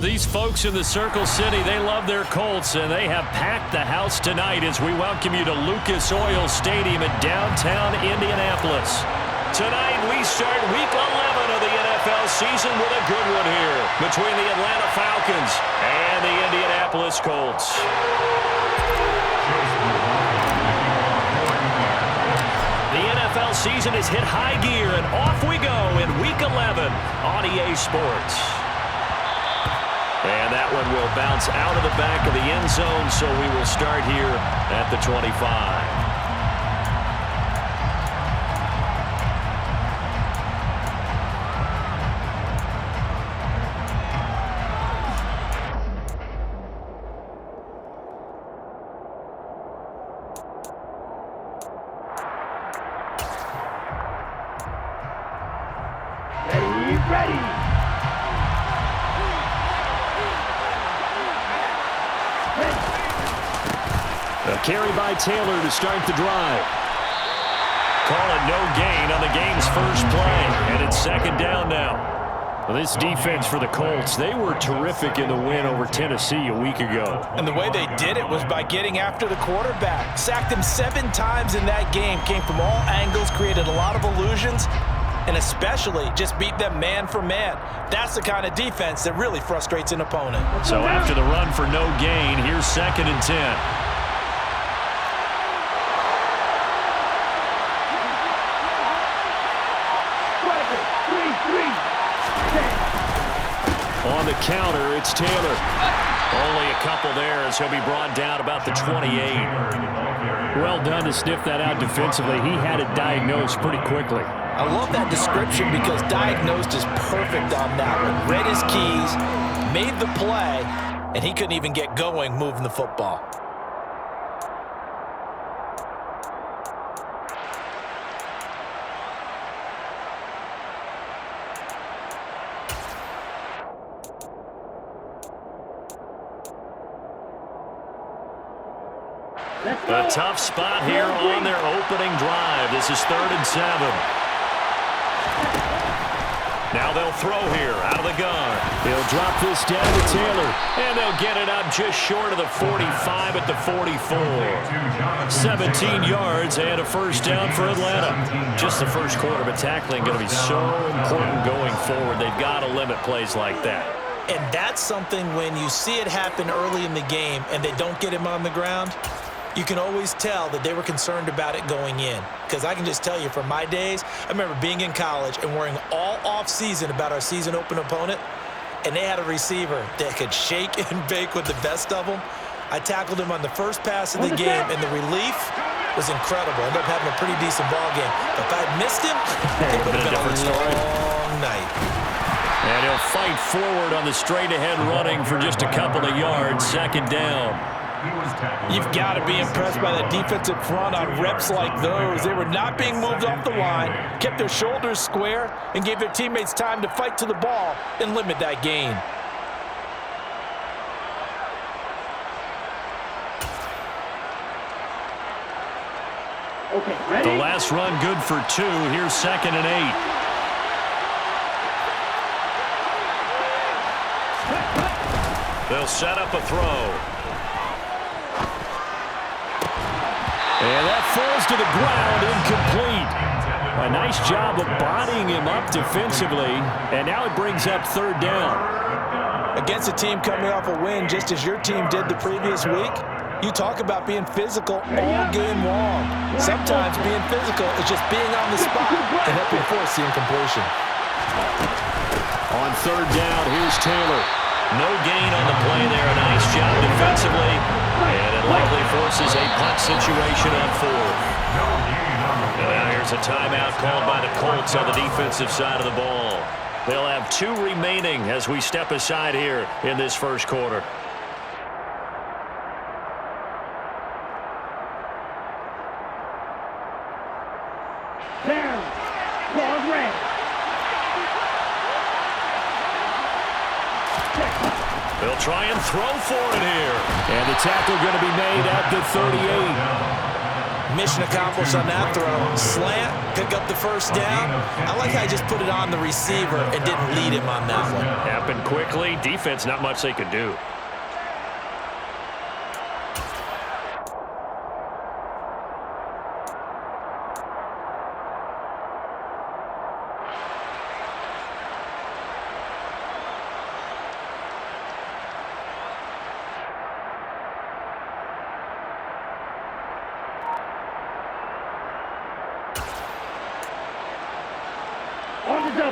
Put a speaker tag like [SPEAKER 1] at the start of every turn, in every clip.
[SPEAKER 1] These folks in the Circle City, they love their Colts, and they have packed the house tonight as we welcome you to Lucas Oil Stadium in downtown Indianapolis. Tonight, we start Week 11 of the NFL season with a good one here between the Atlanta Falcons and the Indianapolis Colts. The NFL season has hit high gear, and off we go in Week 11 on EA Sports. And that one will bounce out of the back of the end zone, so we will start here at the 25. Carry by Taylor to start the drive. Call it no gain on the game's first play, and it's second down now. Well, this defense for the Colts, they were terrific in the win over Tennessee a week ago.
[SPEAKER 2] And the way they did it was by getting after the quarterback. Sacked him 7 times in that game, came from all angles, created a lot of illusions, and especially just beat them man for man. That's the kind of defense that really frustrates an opponent.
[SPEAKER 1] So after the run for no gain, here's 2nd and 10. On the counter, it's Taylor. Only a couple there as he'll be brought down about the 28. Well done to sniff that out defensively. He had it diagnosed pretty quickly.
[SPEAKER 2] I love that description because diagnosed is perfect on that one. Read his keys, made the play, and he couldn't even get going moving the football.
[SPEAKER 1] A tough spot here on their opening drive. This is 3rd and 7. Now they'll throw here out of the gun. They'll drop this down to Taylor, and they'll get it up just short of the 45 at the 44. 17 yards and a first down for Atlanta. Just the first quarter, but tackling going to be so important going forward. They've got to limit plays like that.
[SPEAKER 2] And that's something when you see it happen early in the game and they don't get him on the ground, you can always tell that they were concerned about it going in. Because I can just tell you from my days, I remember being in college and worrying all off-season about our season open opponent, and they had a receiver that could shake and bake with the best of them. I tackled him on the first pass of the game, and the relief was incredible. I ended up having a pretty decent ball game. But if I had missed him, it would have been a long night.
[SPEAKER 1] And he'll fight forward on the straight-ahead running for just a couple of yards. 2nd down.
[SPEAKER 2] You've got to be impressed by the defensive front on reps like those. They were not being moved off the line, kept their shoulders square, and gave their teammates time to fight to the ball and limit that gain.
[SPEAKER 1] Okay, ready? The last run good for 2. Here's 2nd and 8. They'll set up a throw. And that falls to the ground, incomplete. A nice job of bodying him up defensively, and now it brings up 3rd down.
[SPEAKER 2] Against a team coming off a win just as your team did the previous week, you talk about being physical all game long. Sometimes being physical is just being on the spot and helping force the incompletion.
[SPEAKER 1] On 3rd down, here's Taylor. No gain on the play there. A nice job defensively. And it likely forces a punt situation on 4th. And now here's a timeout called by the Colts on the defensive side of the ball. They'll have 2 remaining as we step aside here in this first quarter. They'll try and throw for it here. And the tackle going to be made at the 38.
[SPEAKER 2] Mission accomplished on that throw. Slant, pick up the first down. I like how he just put it on the receiver and didn't lead him on that one.
[SPEAKER 1] Happened quickly. Defense, not much they could do.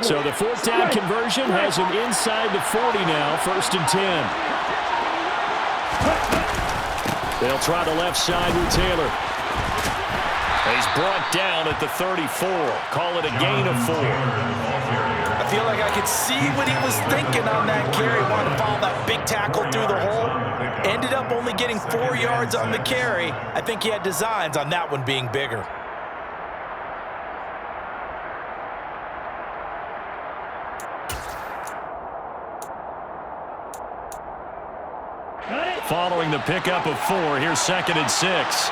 [SPEAKER 1] So the fourth down conversion has him inside the 40 now, 1st and 10. They'll try the left side with Taylor. He's brought down at the 34. Call it a gain of 4.
[SPEAKER 2] I feel like I could see what he was thinking on that carry. Wanted to follow that big tackle through the hole. Ended up only getting 4 yards on the carry. I think he had designs on that one being bigger.
[SPEAKER 1] Following the pickup of 4, here's 2nd and 6.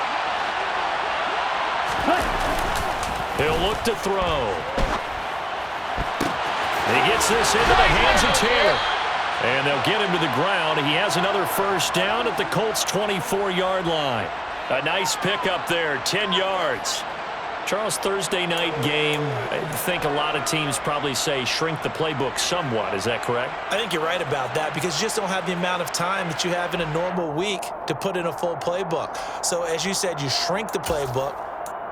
[SPEAKER 1] He'll look to throw. He gets this into the hands of Taylor. And they'll get him to the ground. He has another first down at the Colts' 24-yard line. A nice pickup there, 10 yards. Charles, Thursday night game, I think a lot of teams probably say shrink the playbook somewhat. Is that correct?
[SPEAKER 2] I think you're right about that because you just don't have the amount of time that you have in a normal week to put in a full playbook. So as you said, you shrink the playbook,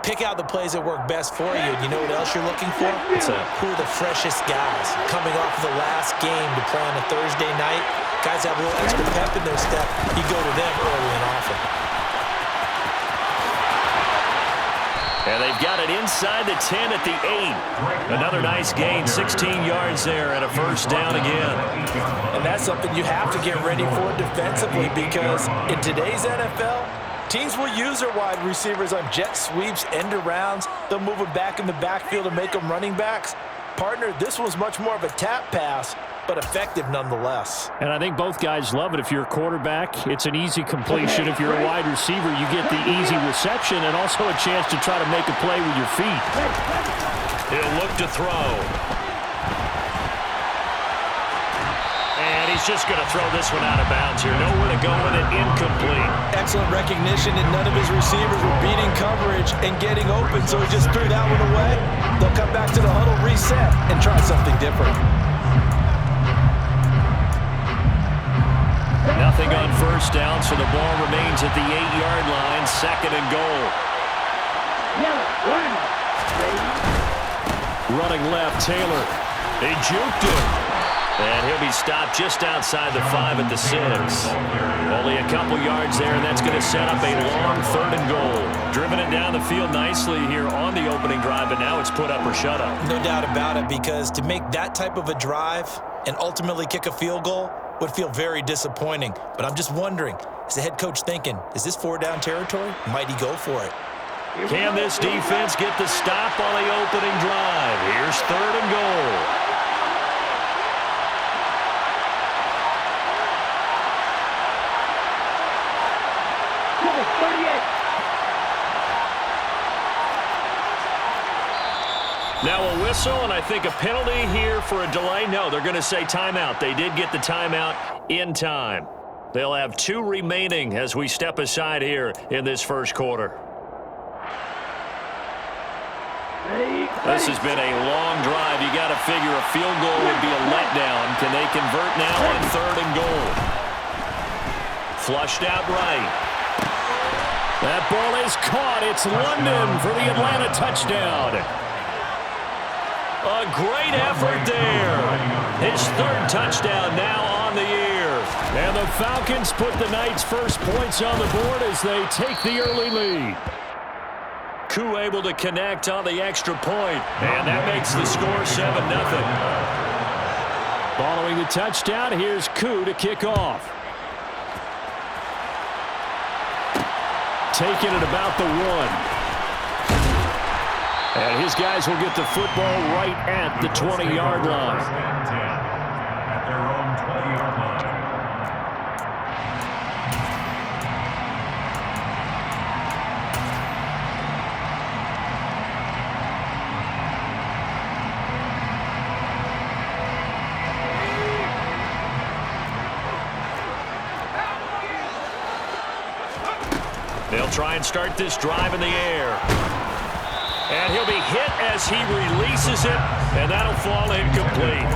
[SPEAKER 2] pick out the plays that work best for you. You know what else you're looking for? Who are the freshest guys coming off of the last game to play on a Thursday night? Guys have a little extra pep in their step. You go to them early and often.
[SPEAKER 1] And they've got it inside the 10 at the 8. Another nice gain, 16 yards there and a first down again.
[SPEAKER 2] And that's something you have to get ready for defensively because in today's NFL, teams will use their wide receivers on jet sweeps, end arounds. They'll move them back in the backfield and make them running backs. Partner, this was much more of a tap pass, but effective nonetheless.
[SPEAKER 1] And I think both guys love it. If you're a quarterback, it's an easy completion. If you're a wide receiver, you get the easy reception and also a chance to try to make a play with your feet. He'll look to throw. And he's just going to throw this one out of bounds here. Nowhere to go with it, incomplete.
[SPEAKER 2] Excellent recognition, and none of his receivers were beating coverage and getting open, so he just threw that one away. They'll come back to the huddle, reset, and try something different.
[SPEAKER 1] Nothing on first down, so the ball remains at the 8-yard line, 2nd and goal. Running left, Taylor. They juked him. And he'll be stopped just outside the 5 at the 6. Only a couple yards there, and that's going to set up a long 3rd and goal. Driven it down the field nicely here on the opening drive, but now it's put up or shut up.
[SPEAKER 2] No doubt about it, because to make that type of a drive and ultimately kick a field goal would feel very disappointing. But I'm just wondering, is the head coach thinking, is this 4-down territory? Might he go for it?
[SPEAKER 1] Can this defense get the stop on the opening drive? Here's 3rd and goal. Now a whistle, and I think a penalty here for a delay. No, they're going to say timeout. They did get the timeout in time. They'll have 2 remaining as we step aside here in this first quarter. This has been a long drive. You got to figure a field goal would be a letdown. Can they convert now on 3rd and goal? Flushed out right. That ball is caught. It's London for the Atlanta touchdown. A great effort there. His 3rd touchdown now on the year. And the Falcons put the night's first points on the board as they take the early lead. Koo able to connect on the extra point, and that makes the score 7-0. Following the touchdown, here's Koo to kick off. Taking it about the 1. And his guys will get the football right at the 20-yard line.
[SPEAKER 3] At their own 20-yard line.
[SPEAKER 1] They'll try and start this drive in the air. And he'll be hit as he releases it, and that'll fall incomplete.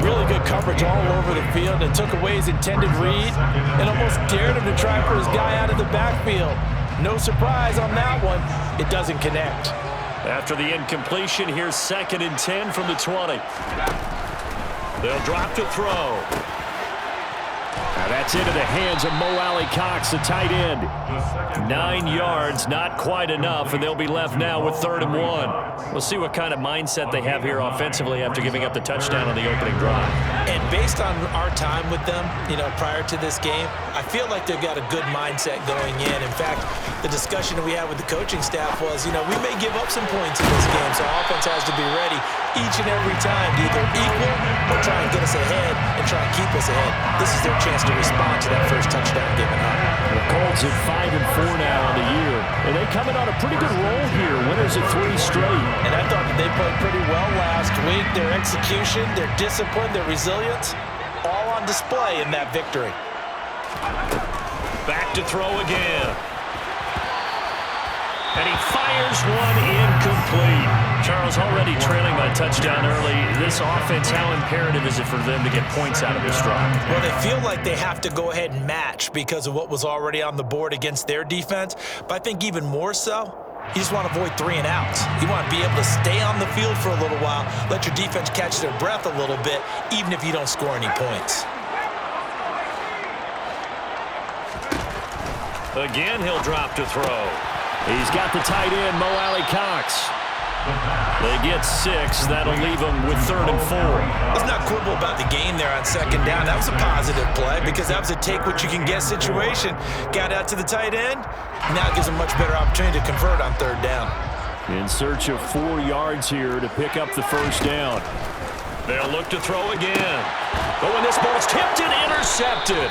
[SPEAKER 2] Really good coverage all over the field and took away his intended read and almost dared him to try for his guy out of the backfield. No surprise on that one. It doesn't connect.
[SPEAKER 1] After the incompletion, here's 2nd and 10 from the 20. They'll drop to throw. Now that's into the hands of Mo Alley-Cox, the tight end. 9 yards, not quite enough, and they'll be left now with 3rd and 1. We'll see what kind of mindset they have here offensively after giving up the touchdown on the opening drive.
[SPEAKER 2] And based on our time with them, prior to this game, I feel like they've got a good mindset going in. In fact, the discussion that we had with the coaching staff was, we may give up some points in this game, so offense has to be ready each and every time to either equal or try and get us ahead and try and keep us ahead. This is their chance to respond to that first touchdown given up.
[SPEAKER 1] The Colts at 5-4 now on the year, and they coming on a pretty good roll here. Winners of 3 straight.
[SPEAKER 2] And I thought that they played pretty well last week. Their execution, their discipline, their resilience, all on display in that victory.
[SPEAKER 1] Back to throw again. And he fires one incomplete. Charles, already trailing by touchdown early. This offense, how imperative is it for them to get points out of this drive?
[SPEAKER 2] Well, they feel like they have to go ahead and match because of what was already on the board against their defense. But I think even more so, you just want to avoid 3 and outs. You want to be able to stay on the field for a little while, let your defense catch their breath a little bit, even if you don't score any points.
[SPEAKER 1] Again, he'll drop to throw. He's got the tight end, Mo Alley-Cox. They get 6. That'll leave them with 3rd and 4.
[SPEAKER 2] Let's not quibble about the game there on 2nd down. That was a positive play because that was a take-what-you-can-get situation. Got out to the tight end. Now it gives them a much better opportunity to convert on 3rd down.
[SPEAKER 1] In search of 4 yards here to pick up the first down. They'll look to throw again. But when this ball's tipped and intercepted.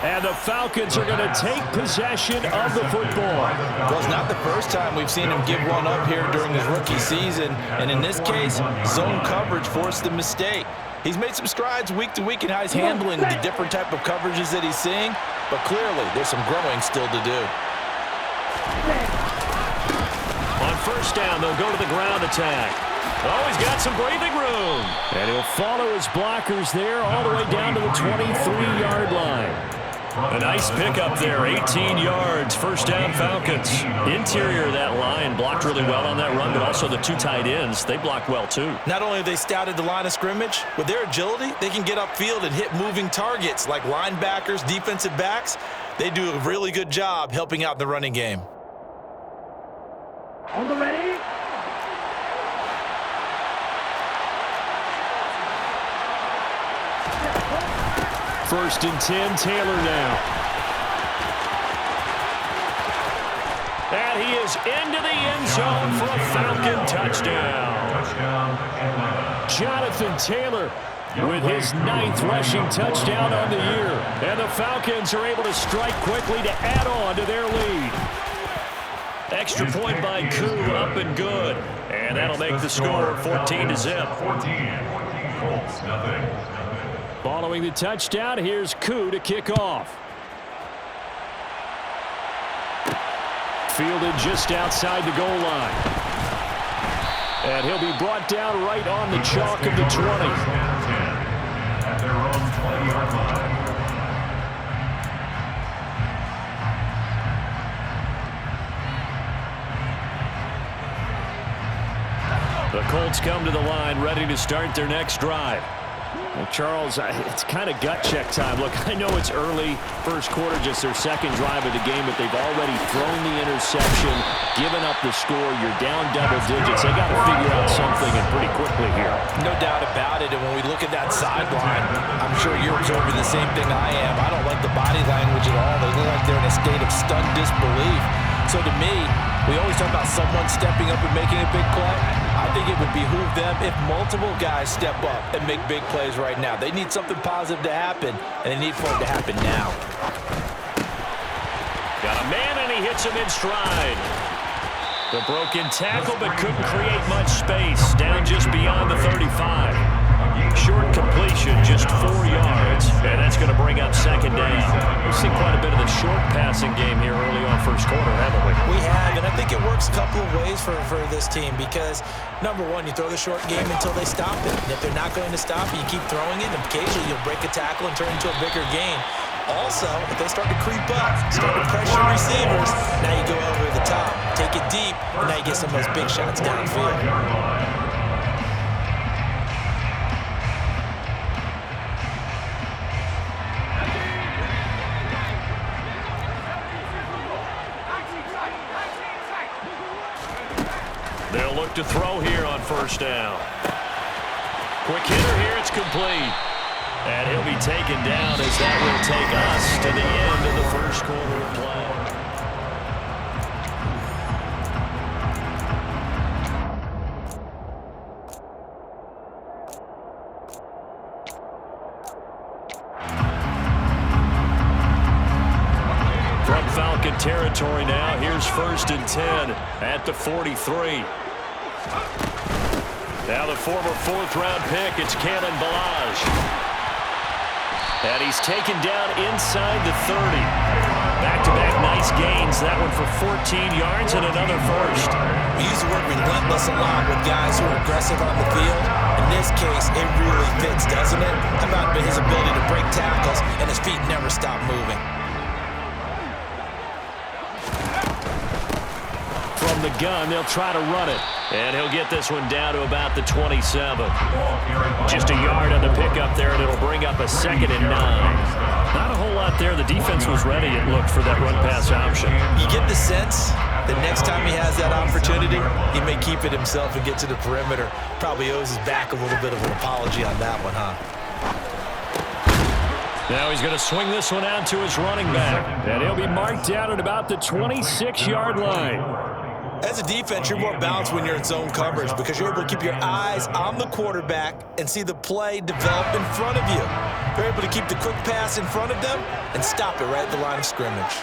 [SPEAKER 1] And the Falcons are going to take possession of the football.
[SPEAKER 2] Well, it's not the first time we've seen him give one up here during his rookie season. And in this case, zone coverage forced the mistake. He's made some strides week to week in how he's handling the different type of coverages that he's seeing. But clearly, there's some growing still to do.
[SPEAKER 1] On 1st down, they'll go to the ground attack. Oh, he's got some breathing room. And he'll follow his blockers there all the way down to the 23-yard line. A nice pickup there, 18 yards, 1st down Falcons. Interior of that line blocked really well on that run, but also the 2 tight ends, they blocked well too.
[SPEAKER 2] Not only have they scouted the line of scrimmage, with their agility, they can get upfield and hit moving targets like linebackers, defensive backs. They do a really good job helping out the running game.
[SPEAKER 3] On the ready.
[SPEAKER 1] 1st and 10, Taylor now. And he is into the end zone for a Falcon touchdown. Jonathan Taylor with his 9th rushing touchdown on the year. And the Falcons are able to strike quickly to add on to their lead. Extra point by Koo, up and good. And that'll make the score 14-0.
[SPEAKER 3] 14. Colts, nothing.
[SPEAKER 1] Following the touchdown, here's Koo to kick off. Fielded just outside the goal line. And he'll be brought down right on the chalk of the 20.
[SPEAKER 3] At their own 20-yard line.
[SPEAKER 1] The Colts come to the line ready to start their next drive. Well, Charles, it's kind of gut check time. Look, I know it's early, 1st quarter, just their 2nd drive of the game, but they've already thrown the interception, given up the score. You're down double digits. They got to figure out something and pretty quickly here.
[SPEAKER 2] No doubt about it. And when we look at that sideline, I'm sure you're observing the same thing I am. I don't like the body language at all. They look like they're in a state of stunned disbelief. So to me, we always talk about someone stepping up and making a big play. I think it would behoove them if multiple guys step up and make big plays right now. They need something positive to happen, and they need for it to happen now.
[SPEAKER 1] Got a man, and he hits him in stride. The broken tackle, but couldn't create much space. Down just beyond the 35. Short completion, just 4 yards, and that's going to bring up 2nd down. We've seen quite a bit of the short passing game here early on first quarter, haven't we?
[SPEAKER 2] We have, and I think it works a couple of ways for this team because, number one, you throw the short game until they stop it. And if they're not going to stop it, you keep throwing it, and occasionally you'll break a tackle and turn into a bigger gain. Also, if they start to creep up, start to pressure receivers, now you go over the top, take it deep, and now you get some of those big shots downfield.
[SPEAKER 1] They'll look to throw here on first down. Quick hitter here, it's complete. And he'll be taken down as that will take us to the end of the first quarter of play. From Falcon territory now, here's 1st and 10 at the 43. Now the former 4th-round pick, it's Kalen Ballage. And he's taken down inside the 30. Back-to-back nice gains. That one for 14 yards and another first.
[SPEAKER 2] We use the word relentless a lot with guys who are aggressive on the field. In this case, it really fits, doesn't it? How about his ability to break tackles and his feet never stop moving?
[SPEAKER 1] From the gun, they'll try to run it. And he'll get this one down to about the 27. Just a yard on the pickup there, and it'll bring up a 2nd and 9. Not a whole lot there. The defense was ready, it looked, for that run-pass option.
[SPEAKER 2] You get the sense that next time he has that opportunity, he may keep it himself and get to the perimeter. Probably owes his back a little bit of an apology on that one, huh?
[SPEAKER 1] Now he's going to swing this one out to his running back. And he'll be marked down at about the 26-yard line.
[SPEAKER 2] As a defense, you're more balanced when you're in zone coverage because you're able to keep your eyes on the quarterback and see the play develop in front of you. You're able to keep the quick pass in front of them and stop it right at the line of scrimmage.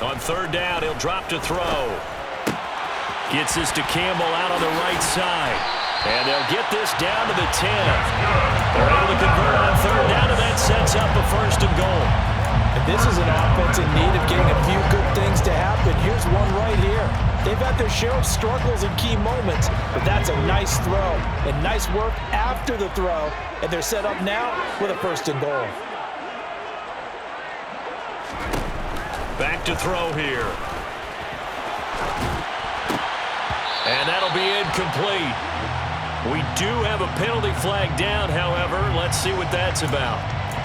[SPEAKER 1] On 3rd down, he'll drop to throw. Gets this to Campbell out on the right side. And they'll get this down to the 10. They're able to convert on 3rd down, and that sets up a 1st and goal.
[SPEAKER 2] And this is an offense in need of getting a few good things to happen. Here's one right here. They've had their share of struggles in key moments, but that's a nice throw and nice work after the throw. And they're set up now with a 1st and goal.
[SPEAKER 1] Back to throw here. And that'll be incomplete. We do have a penalty flag down, however. Let's see what that's about.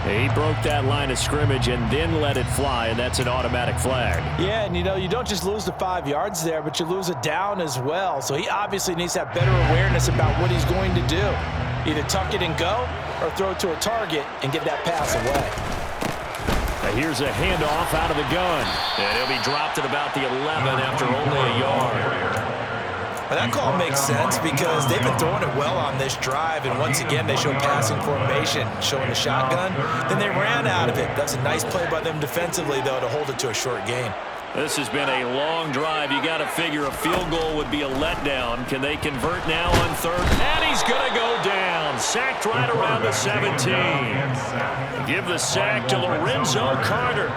[SPEAKER 1] He broke that line of scrimmage and then let it fly, and that's an automatic flag.
[SPEAKER 2] Yeah, and you don't just lose the 5 yards there, but you lose it down as well. So he obviously needs to have better awareness about what he's going to do. Either tuck it and go or throw it to a target and get that pass away.
[SPEAKER 1] Now here's a handoff out of the gun. And he'll be dropped at about the 11 after only a yard.
[SPEAKER 2] Well, that call makes sense because they've been throwing it well on this drive, and once again they show passing formation, showing the shotgun. Then they ran out of it. That's a nice play by them defensively, though, to hold it to a short gain.
[SPEAKER 1] This has been a long drive. You got to figure a field goal would be a letdown. Can they convert now on 3rd? And he's going to go down. Sacked right around the 17. Give the sack to Lorenzo Carter.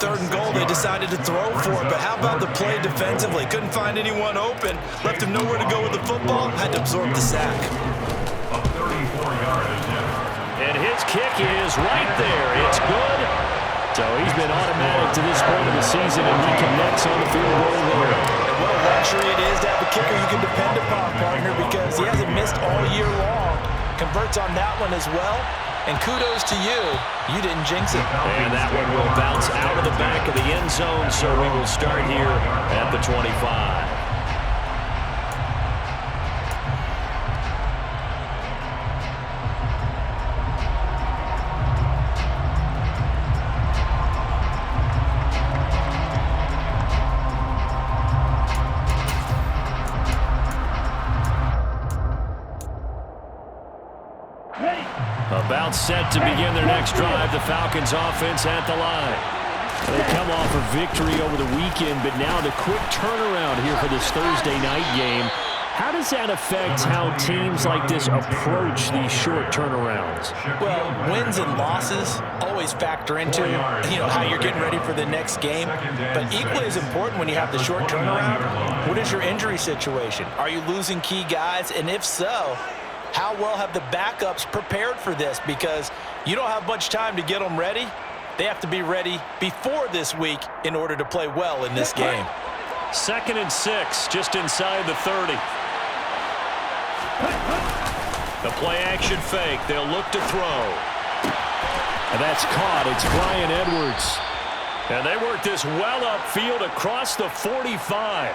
[SPEAKER 2] 3rd and goal, they decided to throw for it, but how about the play defensively? Couldn't find anyone open, left him nowhere to go with the football, had to absorb the sack.
[SPEAKER 1] And his kick is right there. It's good. So he's been automatic to this point of the season, and he connects on the field goal there.
[SPEAKER 2] And what a luxury it is to have a kicker you can depend upon, partner, because he hasn't missed all year long. Converts on that one as well. And kudos to you. You didn't jinx it.
[SPEAKER 1] And that one will bounce out of the back of the end zone, so we will start here at the 25. About set to begin their next drive. The Falcons offense at the line. They come off a victory over the weekend, but now the quick turnaround here for this Thursday night game. How does that affect how teams like this approach these short turnarounds?
[SPEAKER 2] Well, wins and losses always factor into, how you're getting ready for the next game. But equally as important when you have the short turnaround, what is your injury situation? Are you losing key guys? And if so, how well have the backups prepared for this? Because you don't have much time to get them ready. They have to be ready before this week in order to play well in this game.
[SPEAKER 1] 2nd and 6, just inside the 30. The play-action fake. They'll look to throw. And that's caught. It's Bryan Edwards. And they work this well upfield across the 45.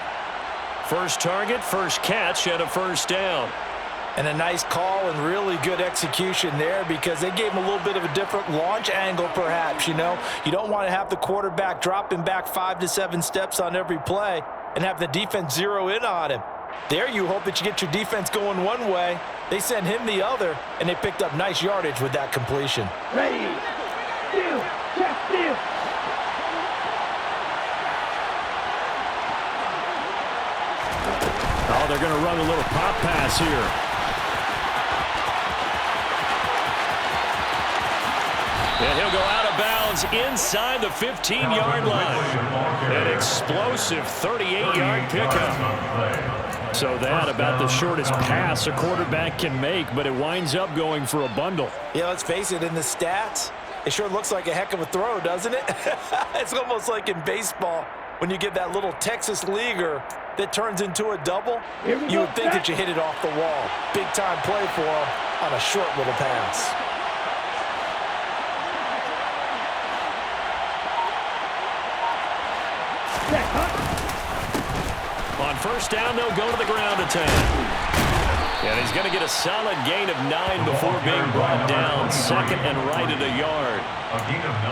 [SPEAKER 1] First target, first catch, and a first down.
[SPEAKER 2] And a nice call and really good execution there because they gave him a little bit of a different launch angle perhaps, You don't want to have the quarterback dropping back 5 to 7 steps on every play and have the defense zero in on him. There you hope that you get your defense going one way. They sent him the other, and they picked up nice yardage with that completion.
[SPEAKER 4] Ready, steal, check, steal.
[SPEAKER 1] Oh, they're going to run a little pop pass here. And he'll go out of bounds inside the 15-yard line. An explosive 38-yard pickup. So that about the shortest pass a quarterback can make, but it winds up going for a bundle.
[SPEAKER 2] Yeah, let's face it, in the stats, it sure looks like a heck of a throw, doesn't it? It's almost like in baseball when you get that little Texas leaguer that turns into a double. You would think that you hit it off the wall. Big-time play for him on a short little pass.
[SPEAKER 1] On first down, they'll go to the ground attack. And he's going to get a solid gain of 9 before being brought down. 2nd and right at a yard.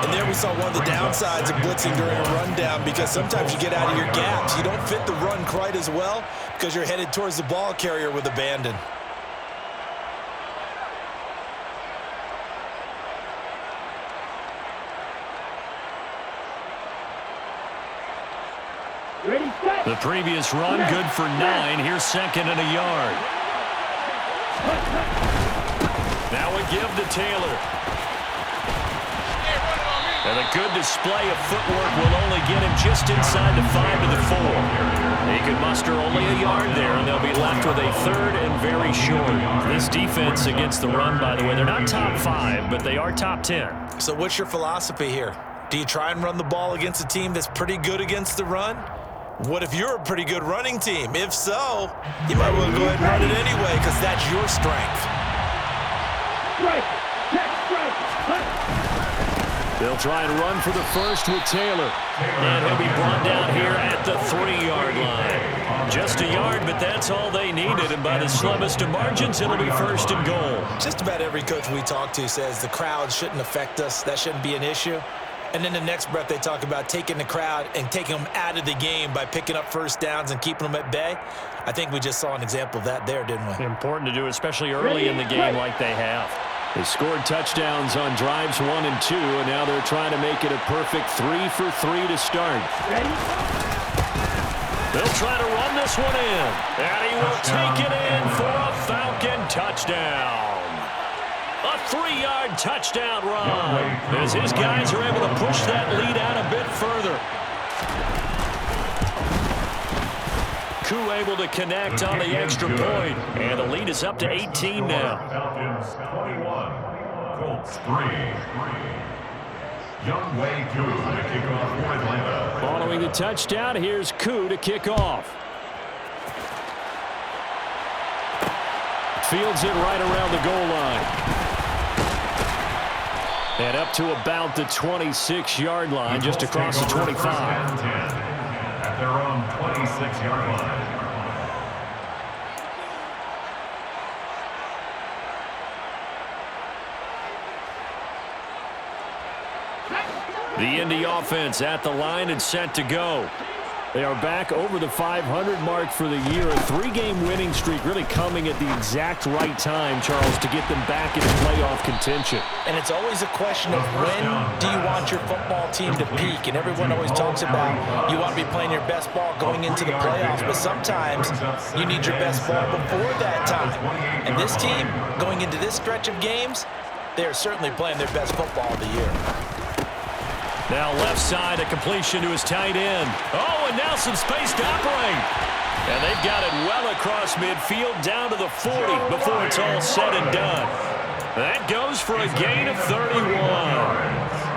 [SPEAKER 2] And there we saw one of the downsides of blitzing during a rundown because sometimes you get out of your gaps. You don't fit the run quite as well because you're headed towards the ball carrier with abandon.
[SPEAKER 4] Ready, set.
[SPEAKER 1] The previous run, good for 9. Here's 2nd and a yard. Now we give to Taylor. And a good display of footwork will only get him just inside the 5 to the 4. He can muster only a yard there, and they'll be left with a 3rd and very short. This defense against the run, by the way, they're not top 5, but they are top 10.
[SPEAKER 2] So what's your philosophy here? Do you try and run the ball against a team that's pretty good against the run? What if you're a pretty good running team? If so, you might want to go ahead and run it anyway because that's your strength.
[SPEAKER 4] Strike, check, strike, hunt.
[SPEAKER 1] They'll try and run for the first with Taylor. And he'll be brought down here at the 3-yard line. Just a yard, but that's all they needed. And by the slimmest of margins, it'll be 1st and goal.
[SPEAKER 2] Just about every coach we talk to says the crowd shouldn't affect us. That shouldn't be an issue. And then the next breath they talk about taking the crowd and taking them out of the game by picking up first downs and keeping them at bay. I think we just saw an example of that there, didn't we?
[SPEAKER 1] Important to do, especially early in the game like they have. They scored touchdowns on drives 1 and 2, and now they're trying to make it a perfect 3 for 3 to start.
[SPEAKER 4] Ready?
[SPEAKER 1] They'll try to run this one in, and he will take it in for a Falcon touchdown. A 3-yard touchdown run as his guys are able to push that lead out a bit further. Koo able to connect on the extra point, and the lead is up to 18 now.
[SPEAKER 3] Falcons 21, Colts 3. Young Wei Koo to kick off for Atlanta.
[SPEAKER 1] Following the touchdown, here's Koo to kick off. Fields it right around the goal line. And up to about the 26-yard line, just across the 25.
[SPEAKER 3] At their own 26-yard line.
[SPEAKER 1] The Indy offense at the line and set to go. They are back over the 500 mark for the year. A 3-game winning streak really coming at the exact right time, Charles, to get them back into playoff contention.
[SPEAKER 2] And it's always a question of when do you want your football team to peak? And everyone always talks about you want to be playing your best ball going into the playoffs, but sometimes you need your best ball before that time. And this team, going into this stretch of games, they are certainly playing their best football of the year.
[SPEAKER 1] Now left side, a completion to his tight end. Oh, and now some space to operate. And they've got it well across midfield down to the 40 before it's all said and done. That goes for a gain of 31.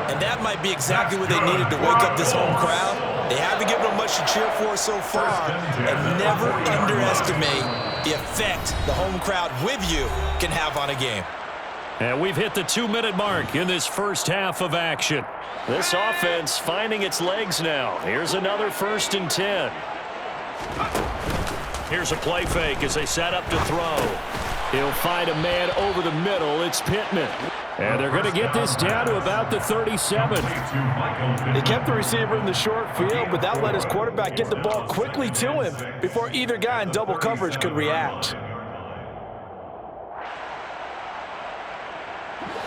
[SPEAKER 2] And that might be exactly what they needed to wake up this home crowd. They haven't given them much to cheer for so far, and never underestimate the effect the home crowd with you can have on a game.
[SPEAKER 1] And we've hit the 2-minute mark in this first half of action. This offense finding its legs now. Here's another 1st and 10. Here's a play fake as they set up to throw. He'll find a man over the middle. It's Pittman. And they're going to get this down to about the 37.
[SPEAKER 2] They kept the receiver in the short field, but that let his quarterback get the ball quickly to him before either guy in double coverage could react.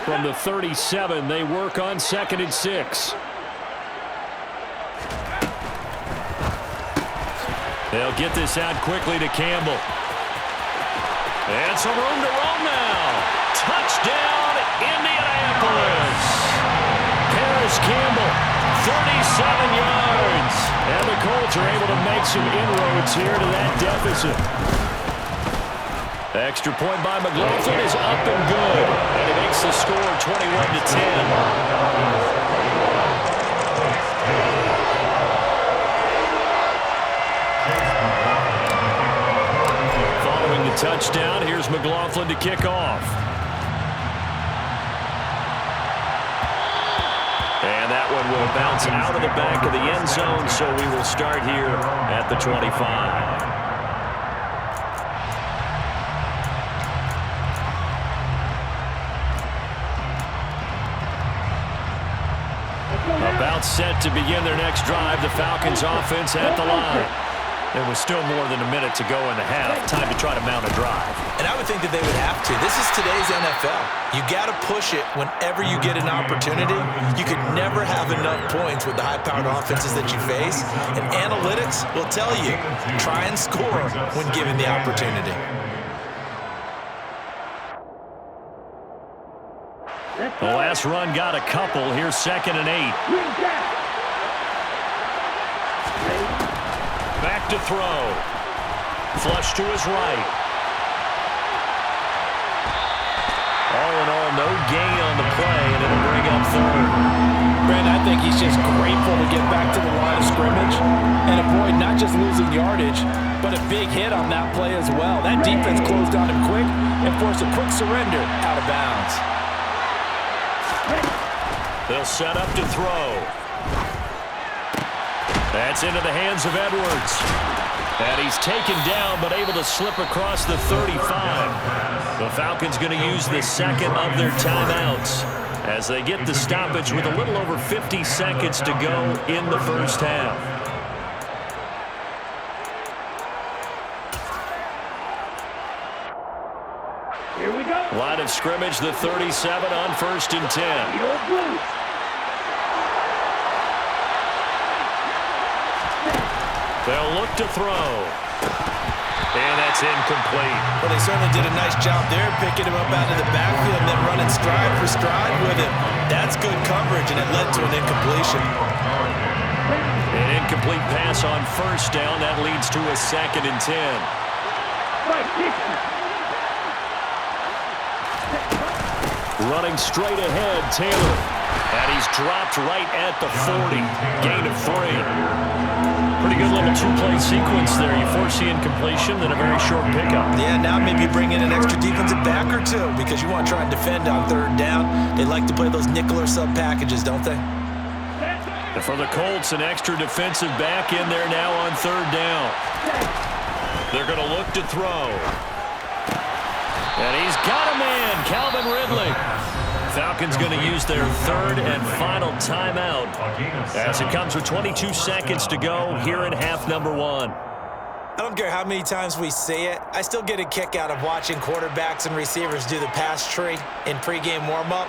[SPEAKER 1] From the 37, they work on 2nd and 6. They'll get this out quickly to Campbell. And some room to roam now. Touchdown, Indianapolis. Paris Campbell, 37 yards. And the Colts are able to make some inroads here to that deficit. Extra point by McLaughlin is up and good. And he makes the score 21-10. Following the touchdown, here's McLaughlin to kick off. And that one will bounce out of the back of the end zone, so we will start here at the 25. About set to begin their next drive. The Falcons offense at the line. There was still more than a minute to go in the half. Time to try to mount a drive.
[SPEAKER 2] And I would think that they would have to. This is today's NFL. You got to push it whenever you get an opportunity. You could never have enough points with the high-powered offenses that you face. And analytics will tell you, try and score when given the opportunity.
[SPEAKER 1] The last run got a couple. Here's 2nd and 8. Back to throw. Flush to his right. All in all, no gain on the play, and it'll bring up 3rd.
[SPEAKER 2] Brent, I think he's just grateful to get back to the line of scrimmage and avoid not just losing yardage, but a big hit on that play as well. That defense closed on him quick and forced a quick surrender out of bounds.
[SPEAKER 1] They'll set up to throw. That's into the hands of Edwards. And he's taken down, but able to slip across the 35. The Falcons going to use the second of their timeouts as they get the stoppage with a little over 50 seconds to go in the first half.
[SPEAKER 4] Here we go.
[SPEAKER 1] Line of scrimmage, the 37 on 1st and 10. They'll look to throw. And that's incomplete.
[SPEAKER 2] Well, they certainly did a nice job there, picking him up out of the backfield and then running stride for stride with him. That's good coverage, and it led to an incompletion.
[SPEAKER 1] An incomplete pass on 1st down. That leads to a 2nd and 10. Running straight ahead, Taylor. And he's dropped right at the 40. Gain of 3. Pretty good little 2-play sequence there. You force the incompletion, then a very short pickup.
[SPEAKER 2] Yeah, now maybe bring in an extra defensive back or two because you want to try and defend on 3rd down. They like to play those nickel or sub packages, don't they?
[SPEAKER 1] And for the Colts, an extra defensive back in there now on 3rd down. They're going to look to throw. And he's got a man, Calvin Ridley. Falcons going to use their third and final timeout as it comes with 22 seconds to go here in half number one.
[SPEAKER 2] I don't care how many times we say it, I still get a kick out of watching quarterbacks and receivers do the pass tree in pregame warm-up.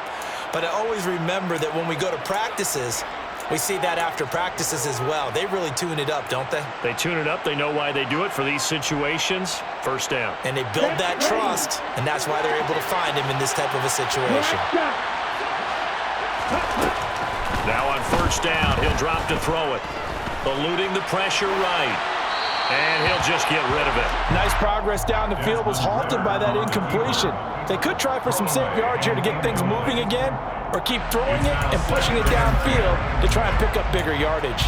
[SPEAKER 2] But I always remember that when we go to practices, we see that after practices as well. They really tune it up, don't they?
[SPEAKER 1] They tune it up. They know why they do it for these situations. First down.
[SPEAKER 2] And they build that trust, and that's why they're able to find him in this type of a situation.
[SPEAKER 1] Now on first down, he'll drop to throw it. Eluding the pressure right. And he'll just get rid of it.
[SPEAKER 2] Nice progress down the field, was halted by that incompletion. They could try for some safe yards here to get things moving again, or keep throwing it and pushing it downfield to try and pick up bigger yardage.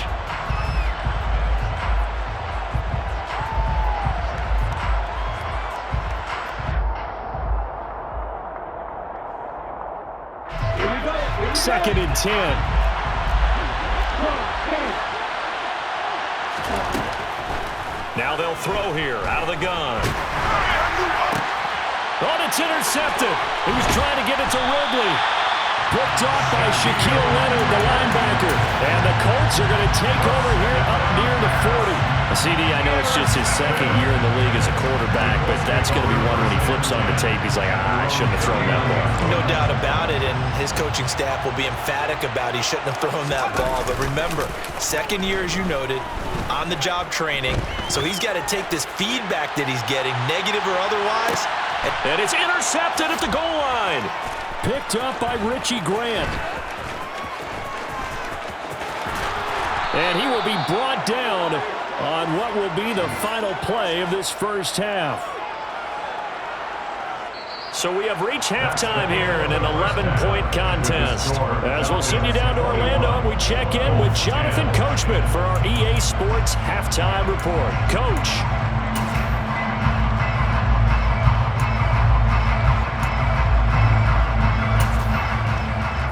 [SPEAKER 1] Second and 10. Now they'll throw here, out of the gun. Oh, it's intercepted. He was trying to get it to Ridley. Picked off by Shaquille Leonard, the linebacker. And the Colts are going to take over here up near the 40. CD, I know it's just his second year in the league as a quarterback, but that's going to be one when he flips on the tape. He's like, I shouldn't have thrown that ball.
[SPEAKER 2] No doubt about it, and his coaching staff will be emphatic about he shouldn't have thrown that ball. But remember, second year, as you noted, on-the-job training, so he's got to take this feedback that he's getting, negative or otherwise.
[SPEAKER 1] And it's intercepted at the goal line. Picked up by Richie Grant. And he will be brought down on what will be the final play of this first half. So we have reached halftime here in an 11-point contest. As we'll send you down to Orlando, we check in with Jonathan Coachman for our EA Sports Halftime Report. Coach.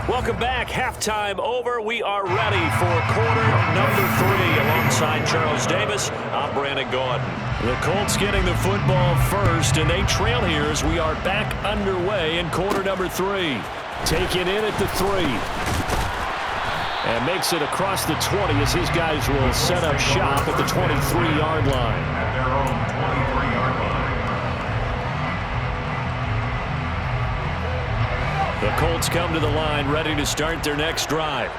[SPEAKER 1] Welcome back. Halftime over. We are ready for quarter number 3 alongside Charles Davis. I'm Brandon Gordon. The Colts getting the football first, and they trail here as we are back underway in quarter number 3. Taken in at the 3. And makes it across the 20 as his guys will set up shop at the 23-yard line.
[SPEAKER 3] At their own 23-yard line.
[SPEAKER 1] The Colts come to the line ready to start their next drive.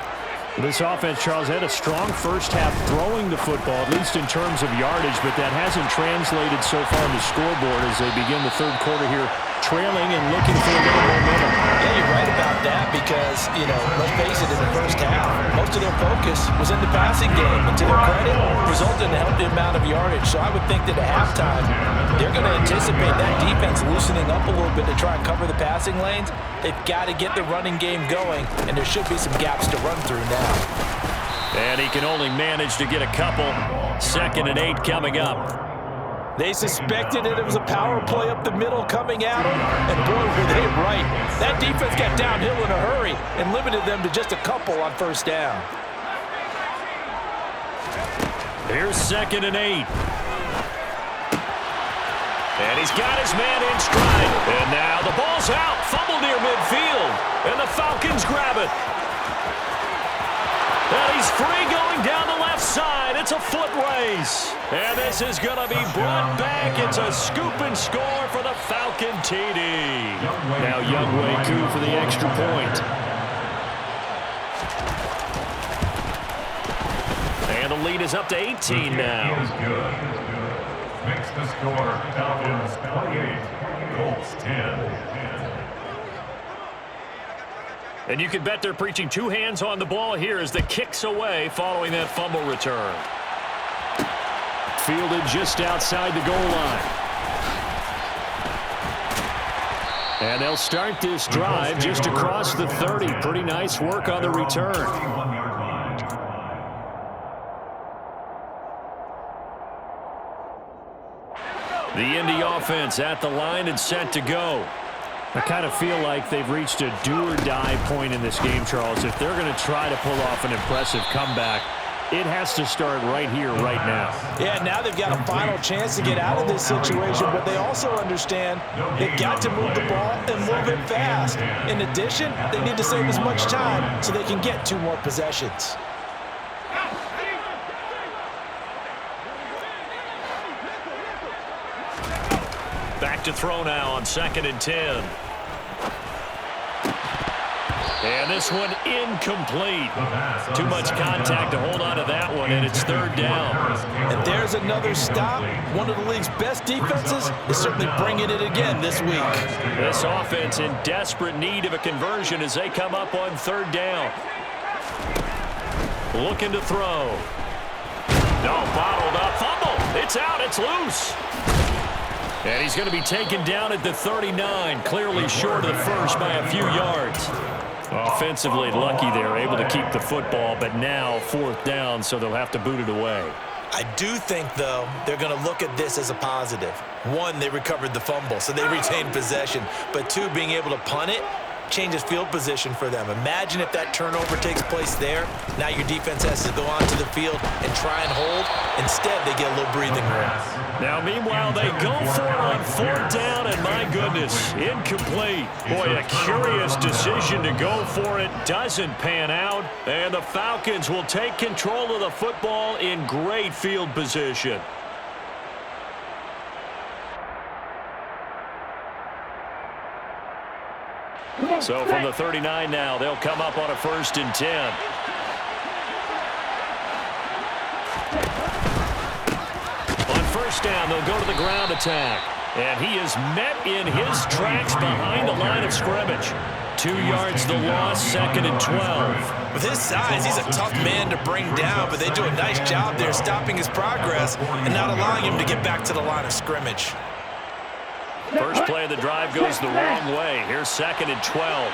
[SPEAKER 1] This offense, Charles, had a strong first half throwing the football, at least in terms of yardage, but that hasn't translated so far on the scoreboard as they begin the third quarter here, trailing and looking for a little momentum.
[SPEAKER 2] Yeah, you're right about that because, let's face it, in the first half, most of their focus was in the passing game. And to their credit, resulted in a healthy amount of yardage. So I would think that at halftime, they're going to anticipate that defense loosening up a little bit to try and cover the passing lanes. They've got to get the running game going, and there should be some gaps to run through now.
[SPEAKER 1] And he can only manage to get a couple. 2nd and 8 coming up.
[SPEAKER 2] They suspected that it was a power play up the middle coming at them, and boy, were they right. That defense got downhill in a hurry and limited them to just a couple on first down.
[SPEAKER 1] Here's 2nd and 8. And he's got his man in stride. And now the ball's out. Fumble near midfield. And the Falcons grab it. And he's free going down the left side. It's a foot race. And this is going to be brought back. It's a scoop and score for the Falcon TD. Now Younghoe Koo for the extra point. And the lead is up to 18 now.
[SPEAKER 3] Is good. Makes the score Falcons 28, Colts 10.
[SPEAKER 1] And you can bet they're preaching 2 hands on the ball here as the kick's away following that fumble return. Fielded just outside the goal line. And they'll start this drive just across the 30. Pretty nice work on the return. The Indy offense at the line and set to go. I kind of feel like they've reached a do-or-die point in this game, Charles. If they're going to try to pull off an impressive comeback, It has to start right here, right now.
[SPEAKER 2] Yeah, now they've got a final chance to get out of this situation, but they also understand they've got to move the ball and move it fast. In addition, they need to save as much time so they can get 2 more possessions.
[SPEAKER 1] Back to throw now on 2nd and 10. And this one incomplete. Too much contact to hold on to that one, and it's 3rd down.
[SPEAKER 2] And there's another stop. One of the league's best defenses is certainly bringing it again this week.
[SPEAKER 1] This offense in desperate need of a conversion as they come up on 3rd down. Looking to throw. No, bottled up. Fumble. It's out. It's loose. And he's going to be taken down at the 39, clearly short of the first by a few yards. Offensively lucky they're able to keep the football, but now 4th down, so they'll have to boot it away.
[SPEAKER 2] I do think, though, they're going to look at this as a positive. 1, they recovered the fumble, so they retained possession. But 2, being able to punt it changes field position for them. Imagine if that turnover takes place there. Now your defense has to go onto the field and try and hold. Instead, they get a little breathing room.
[SPEAKER 1] Now, meanwhile, they go for it on 4th down, and my goodness, incomplete. Boy, a curious decision to go for it. Doesn't pan out, and the Falcons will take control of the football in great field position. So from the 39 now, they'll come up on a 1st and 10. On 1st down, they'll go to the ground attack. And he is met in his tracks behind the line of scrimmage. 2 yards the loss, 2nd and 12.
[SPEAKER 2] With his size, he's a tough man to bring down, but they do a nice job there stopping his progress and not allowing him to get back to the line of scrimmage.
[SPEAKER 1] First play of the drive goes the wrong way. Here's 2nd and 12.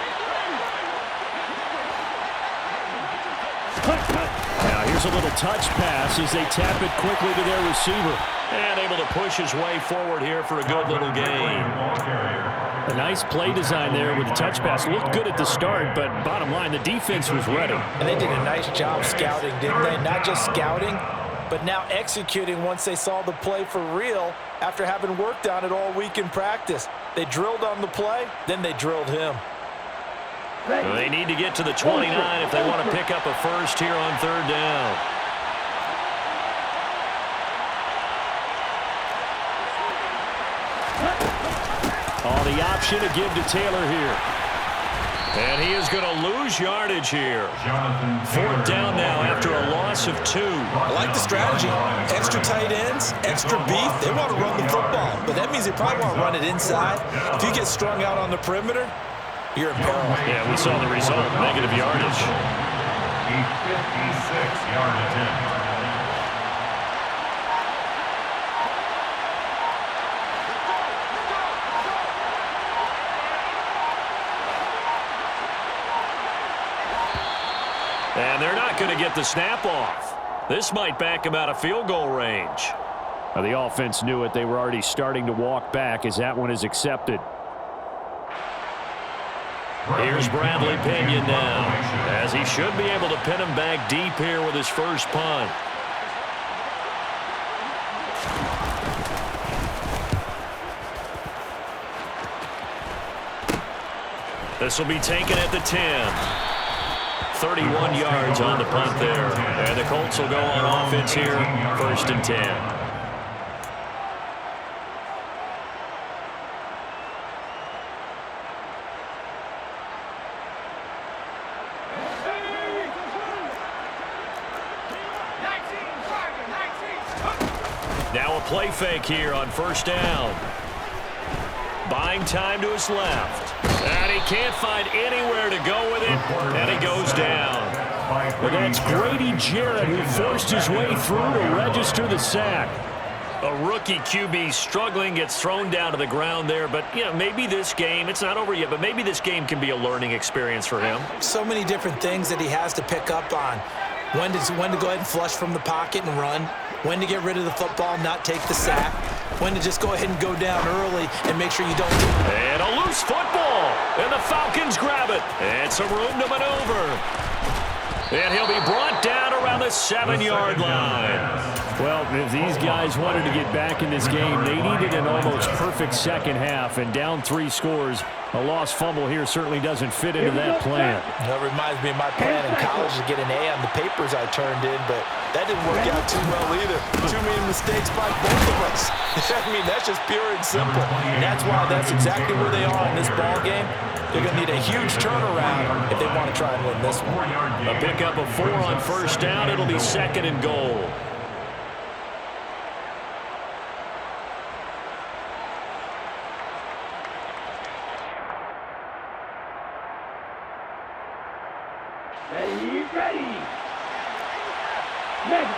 [SPEAKER 1] Now here's a little touch pass as they tap it quickly to their receiver. And able to push his way forward here for a good little gain. A nice play design there with the touch pass. Looked good at the start, but bottom line, the defense was ready.
[SPEAKER 2] And they did a nice job scouting, didn't they? Not just scouting, but now executing once they saw the play for real after having worked on it all week in practice. They drilled on the play, then they drilled him.
[SPEAKER 1] They need to get to the 29 if they want to pick up a first here on 3rd down. On the option to give to Taylor here. And he is going to lose yardage here. 4th down now after a loss of 2.
[SPEAKER 2] I like the strategy. Extra tight ends, extra beef. They want to run the football, but that means they probably want to run it inside. If you get strung out on the perimeter, you're in peril.
[SPEAKER 1] Yeah, we saw the result, negative yardage.
[SPEAKER 3] A 56-yard attempt.
[SPEAKER 1] And they're not going to get the snap off. This might back them out of field goal range. Now, the offense knew it. They were already starting to walk back as that one is accepted. Here's Bradley Pinion now, as he should be able to pin him back deep here with his first punt. This will be taken at the 10. 31 yards on the punt there. And the Colts will go on offense here, 1st and 10. Now a play fake here on 1st down. Buying time to his left. And he can't find anywhere to go with it, and he goes down. Well, that's Grady Jarrett who forced his way through to register the sack. A rookie QB struggling, gets thrown down to the ground there, but you know, maybe this game, it's not over yet, but maybe this game can be a learning experience for him.
[SPEAKER 2] So many different things that he has to pick up on. When to go ahead and flush from the pocket and run, when to get rid of the football, not take the sack, when to just go ahead and go down early and make sure you don't.
[SPEAKER 1] And a loose football, and the Falcons grab it, and some room to maneuver. And he'll be brought down around around the 7-yard line.
[SPEAKER 5] Well, if these guys wanted to get back in this game, they needed an almost perfect second half, and down 3 scores. A lost fumble here certainly doesn't fit into that plan.
[SPEAKER 2] That reminds me of my plan in college to get an A on the papers I turned in, but that didn't work out too well either. Too many mistakes by both of us. I mean, that's just pure and simple. And that's why that's exactly where they are in this ball game. They're going to need a huge turnaround if they want to try and win this one.
[SPEAKER 1] A pickup of 4 on first down. It'll be 2nd and goal.
[SPEAKER 4] Ready. Next.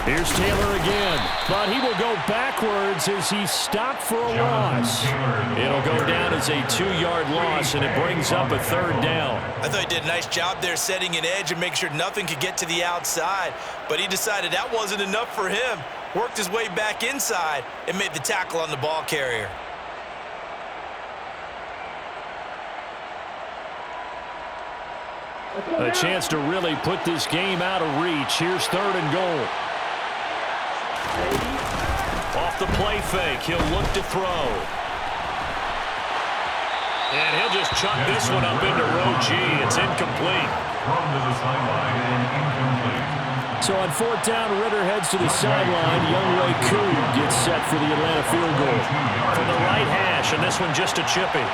[SPEAKER 5] Here's Taylor again, but he will go backwards as he stopped for a loss.
[SPEAKER 1] It'll go down as a 2-yard loss, and it brings up a 3rd down.
[SPEAKER 2] I thought he did a nice job there setting an edge and making sure nothing could get to the outside, but he decided that wasn't enough for him. Worked his way back inside and made the tackle on the ball carrier.
[SPEAKER 5] A chance to really put this game out of reach. Here's 3rd and goal.
[SPEAKER 1] Off the play fake, he'll look to throw. And he'll just chuck this one up into row G. It's incomplete.
[SPEAKER 3] Thrown to the sideline and incomplete.
[SPEAKER 5] So on 4th down, Ritter heads to the sideline. Younghoe Koo gets set for the Atlanta field goal.
[SPEAKER 1] From the right hash, and this one just a chippy.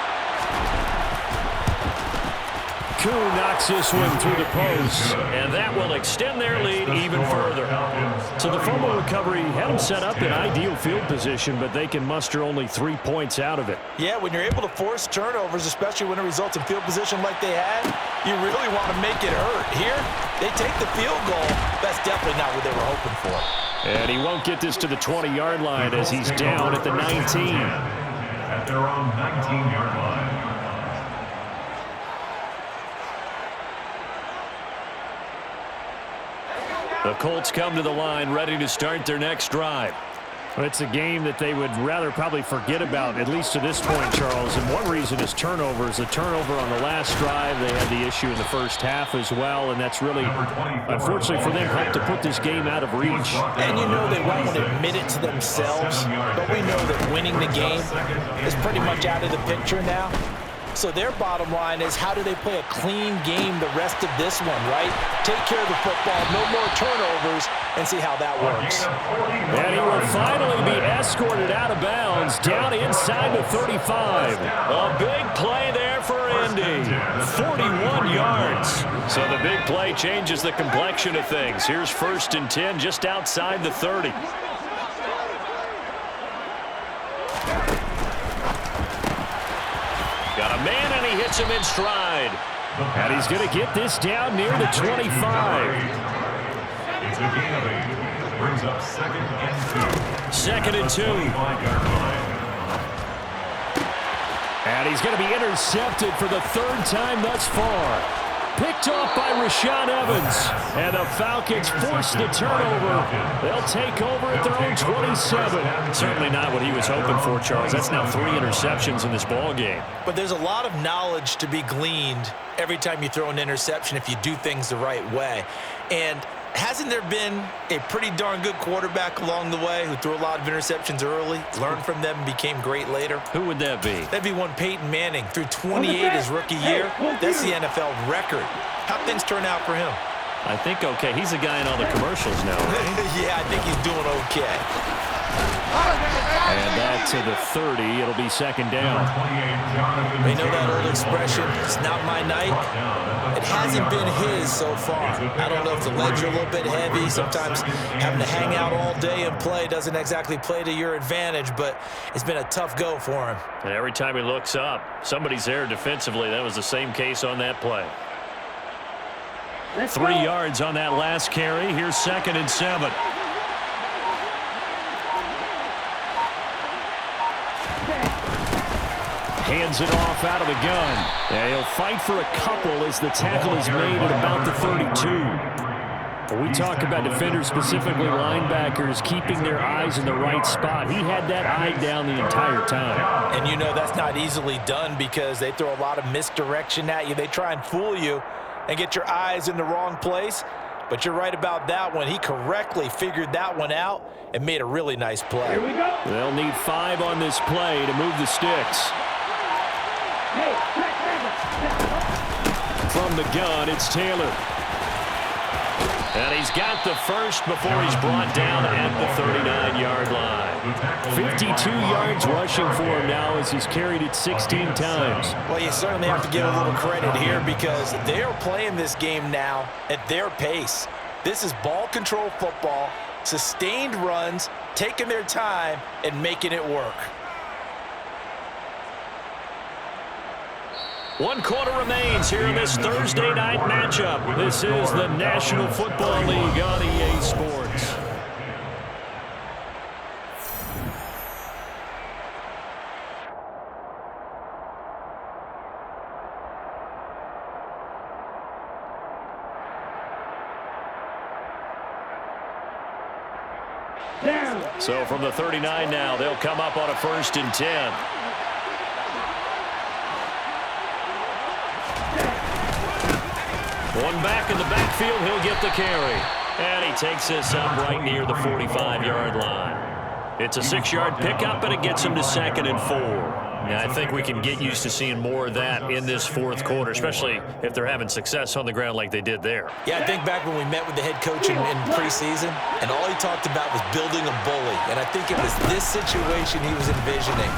[SPEAKER 5] Koo knocks this one through the post.
[SPEAKER 1] And that will extend their lead even further.
[SPEAKER 5] So the fumble recovery had them set up in ideal field position, but they can muster only 3 points out of it.
[SPEAKER 2] Yeah, when you're able to force turnovers, especially when it results in field position like they had, you really want to make it hurt. Here, they take the field goal. That's definitely not what they were hoping for.
[SPEAKER 5] And he won't get this to the 20-yard line as he's down at the 19.
[SPEAKER 3] At their own 19-yard line.
[SPEAKER 1] The Colts come to the line ready to start their next drive.
[SPEAKER 5] Well, it's a game that they would rather probably forget about, at least to this point, Charles. And one reason is turnovers. The turnover on the last drive, they had the issue in the first half as well, and that's really, unfortunately for them, helped to put this game out of reach.
[SPEAKER 2] And you know they won't admit it to themselves, but we know that winning the game is pretty much out of the picture now. So their bottom line is, how do they play a clean game the rest of this one, right? Take care of the football, no more turnovers, and see how that works.
[SPEAKER 5] And he will finally be escorted out of bounds, down inside the 35.
[SPEAKER 1] A big play there for Indy. 41 yards. So the big play changes the complexion of things. Here's 1st and 10 just outside the 30. Got a man, and he hits him in stride.
[SPEAKER 5] And he's going to get this down near the 25.
[SPEAKER 3] It's a gain of 8. Brings up 2nd and 2.
[SPEAKER 1] 2nd and 2.
[SPEAKER 5] And he's going to be intercepted for the 3rd time thus far. Picked off by Rashaan Evans. And the Falcons force the turnover. They'll take over at their own 27.
[SPEAKER 1] Certainly not what he was hoping for, Charles. That's now 3 interceptions in this ball game.
[SPEAKER 2] But there's a lot of knowledge to be gleaned every time you throw an interception if you do things the right way. And hasn't there been a pretty darn good quarterback along the way who threw a lot of interceptions early, learned from them, and became great later?
[SPEAKER 1] Who would that be?
[SPEAKER 2] That'd be one Peyton Manning. Threw 28 his rookie year. That's the NFL record. How'd things turn out for him?
[SPEAKER 1] I think okay. He's a guy in all the commercials now, right?
[SPEAKER 2] Yeah, I think he's doing okay.
[SPEAKER 5] And that to the 30. It'll be 2nd down.
[SPEAKER 2] You know that old expression, it's not my night? It hasn't been his so far. I don't know if the legs are a little bit heavy. Sometimes having to hang out all day and play doesn't exactly play to your advantage, but it's been a tough go for him.
[SPEAKER 1] And every time he looks up, somebody's there defensively. That was the same case on that play. 3 yards on that last carry. Here's 2nd and 7.
[SPEAKER 5] Hands it off out of the gun. And he'll fight for a couple as the tackle is made at about the 32. We talk about defenders, specifically linebackers, keeping their eyes in the right spot. He had that eye down the entire time.
[SPEAKER 2] And you know that's not easily done because they throw a lot of misdirection at you. They try and fool you and get your eyes in the wrong place. But you're right about that one. He correctly figured that one out and made a really nice play.
[SPEAKER 4] Here we go.
[SPEAKER 5] They'll need 5 on this play to move the sticks.
[SPEAKER 4] Hey,
[SPEAKER 5] From the gun, it's Taylor.
[SPEAKER 1] And he's got the first before he's brought down at the 39-yard line.
[SPEAKER 5] 52 yards rushing for him now as he's carried it 16 times.
[SPEAKER 2] Well, you certainly have to give a little credit here because they're playing this game now at their pace. This is ball control football, sustained runs, taking their time, and making it work.
[SPEAKER 1] 1 quarter remains here in this Thursday night matchup. This is the National Football League on EA Sports.
[SPEAKER 4] down.
[SPEAKER 1] So from the 39 now, they'll come up on a 1st and 10. One back in the backfield, he'll get the carry. And he takes this up right near the 45-yard line. It's a 6-yard pickup, and it gets him to 2nd and 4. Now, I think we can get used to seeing more of that in this 4th quarter, especially if they're having success on the ground like they did there.
[SPEAKER 2] Yeah, I think back when we met with the head coach in preseason, and all he talked about was building a bully. And I think it was this situation he was envisioning.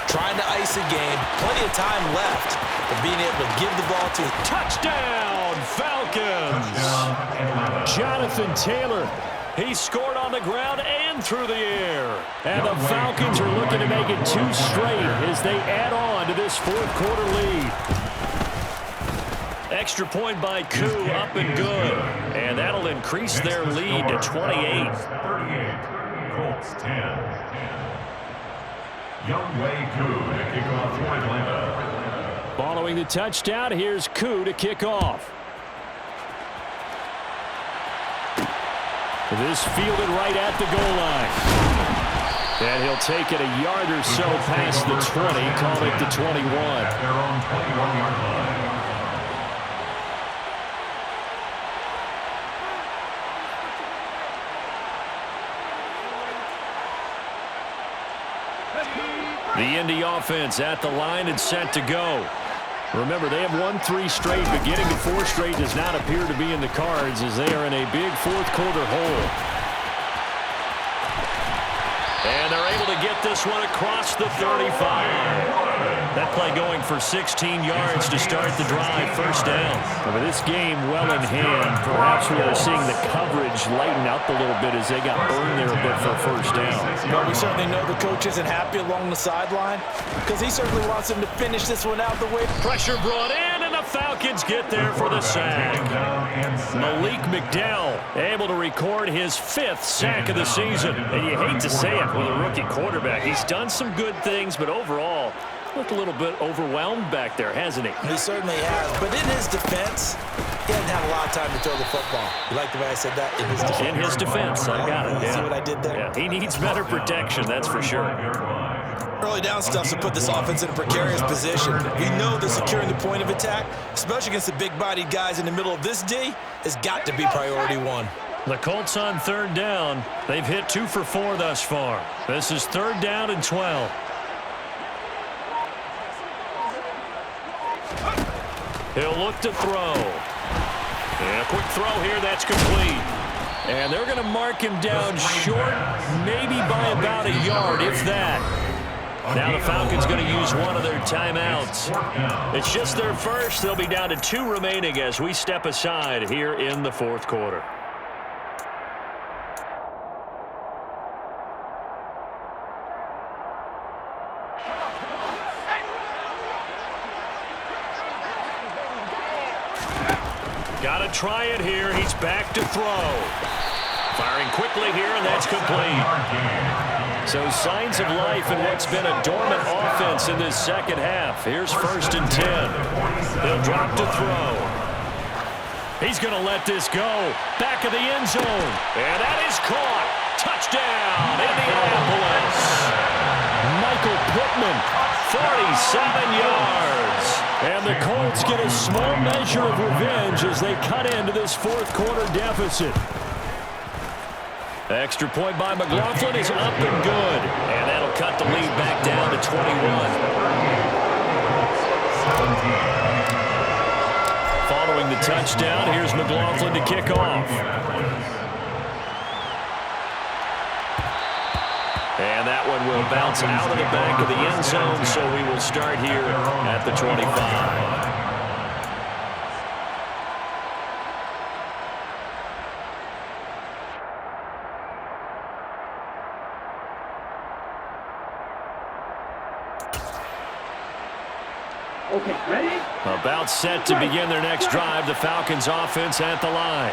[SPEAKER 2] Trying to ice a game, plenty of time left, but being able to give the ball to
[SPEAKER 1] Touchdown, Falcons!
[SPEAKER 5] Jonathan Taylor.
[SPEAKER 1] He scored on the ground and through the air.
[SPEAKER 5] And the Falcons are looking to make it 2 straight as they add on to this 4th quarter lead.
[SPEAKER 1] Extra point by Koo, up and good. And that'll increase their lead to 28.
[SPEAKER 3] 38, Colts 10. Young Wei Koo to kick off for Atlanta.
[SPEAKER 5] Following the touchdown, here's Koo to kick off. This fielded right at the goal line. And he'll take it a yard or so past the 20, call it the 21.
[SPEAKER 3] At their own 21-yard line.
[SPEAKER 1] The Indy offense at the line and set to go.
[SPEAKER 5] Remember, they have won 3 straight, but getting to 4 straight does not appear to be in the cards as they are in a big 4th quarter hole.
[SPEAKER 1] And they're able to get this one across the 35. That play going for 16 yards to start the drive, 1st down.
[SPEAKER 5] But this game well in hand. Perhaps we are seeing the coverage lighten up a little bit as they got burned there a bit for 1st down.
[SPEAKER 2] But we certainly know the coach isn't happy along the sideline because he certainly wants him to finish this one out the way.
[SPEAKER 1] Pressure brought in, and the Falcons get there for the sack. Malik McDowell able to record his 5th sack of the season. And you hate to say it with a rookie quarterback. He's done some good things, but overall, looked a little bit overwhelmed back there, hasn't he?
[SPEAKER 2] He certainly has. But in his defense, he hasn't had a lot of time to throw the football. You like the way I said that? In his defense.
[SPEAKER 1] In his defense, I got it. Yeah.
[SPEAKER 2] See what I did there?
[SPEAKER 1] Yeah, he needs better protection, that's for sure.
[SPEAKER 2] Early down stuff to put this offense in a precarious position. We know that securing the point of attack, especially against the big-bodied guys in the middle of this D, has got to be priority 1.
[SPEAKER 1] The Colts on 3rd down. They've hit 2 for 4 thus far. This is 3rd down and 12. He'll look to throw. And a quick throw here, that's complete. And they're going to mark him down short, maybe by about a yard, if that. Now the Falcons going to use one of their timeouts. It's just their first. They'll be down to 2 remaining as we step aside here in the 4th quarter. Got to try it here. He's back to throw. Firing quickly here, and that's complete. So signs of life in what's been a dormant offense in this 2nd half. Here's 1st and 10. He'll drop to throw. He's going to let this go. Back of the end zone. And that is caught. Touchdown, Indianapolis.
[SPEAKER 5] Michael Pittman,
[SPEAKER 1] 47 yards.
[SPEAKER 5] and the Colts get a small measure of revenge as they cut into this fourth quarter deficit.
[SPEAKER 1] Extra point by McLaughlin is up and good. And that'll cut the lead back down to 21. Following the touchdown, here's McLaughlin to kick off. And that one will bounce out of the back of the end zone, so we will start here at the 25.
[SPEAKER 4] Okay, ready?
[SPEAKER 1] About set to begin their next drive, the Falcons offense at the line.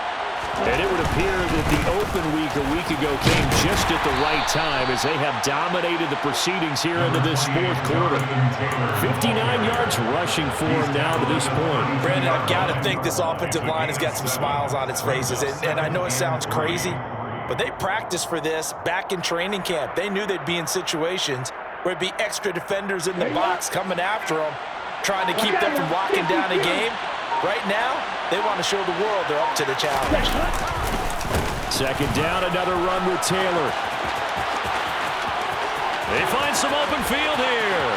[SPEAKER 5] And it would appear that the open week a week ago came just at the right time as they have dominated the proceedings here into this fourth quarter. 59 yards rushing for them now to this point.
[SPEAKER 2] Brandon, I've got to think this offensive line has got some smiles on its faces. And I know it sounds crazy, but they practiced for this back in training camp. They knew they'd be in situations where it'd be extra defenders in the box coming after them, trying to keep them from locking down a game. Right now, they want to show the world they're up to the challenge.
[SPEAKER 5] Second down, another run with Taylor.
[SPEAKER 1] They find some open field here.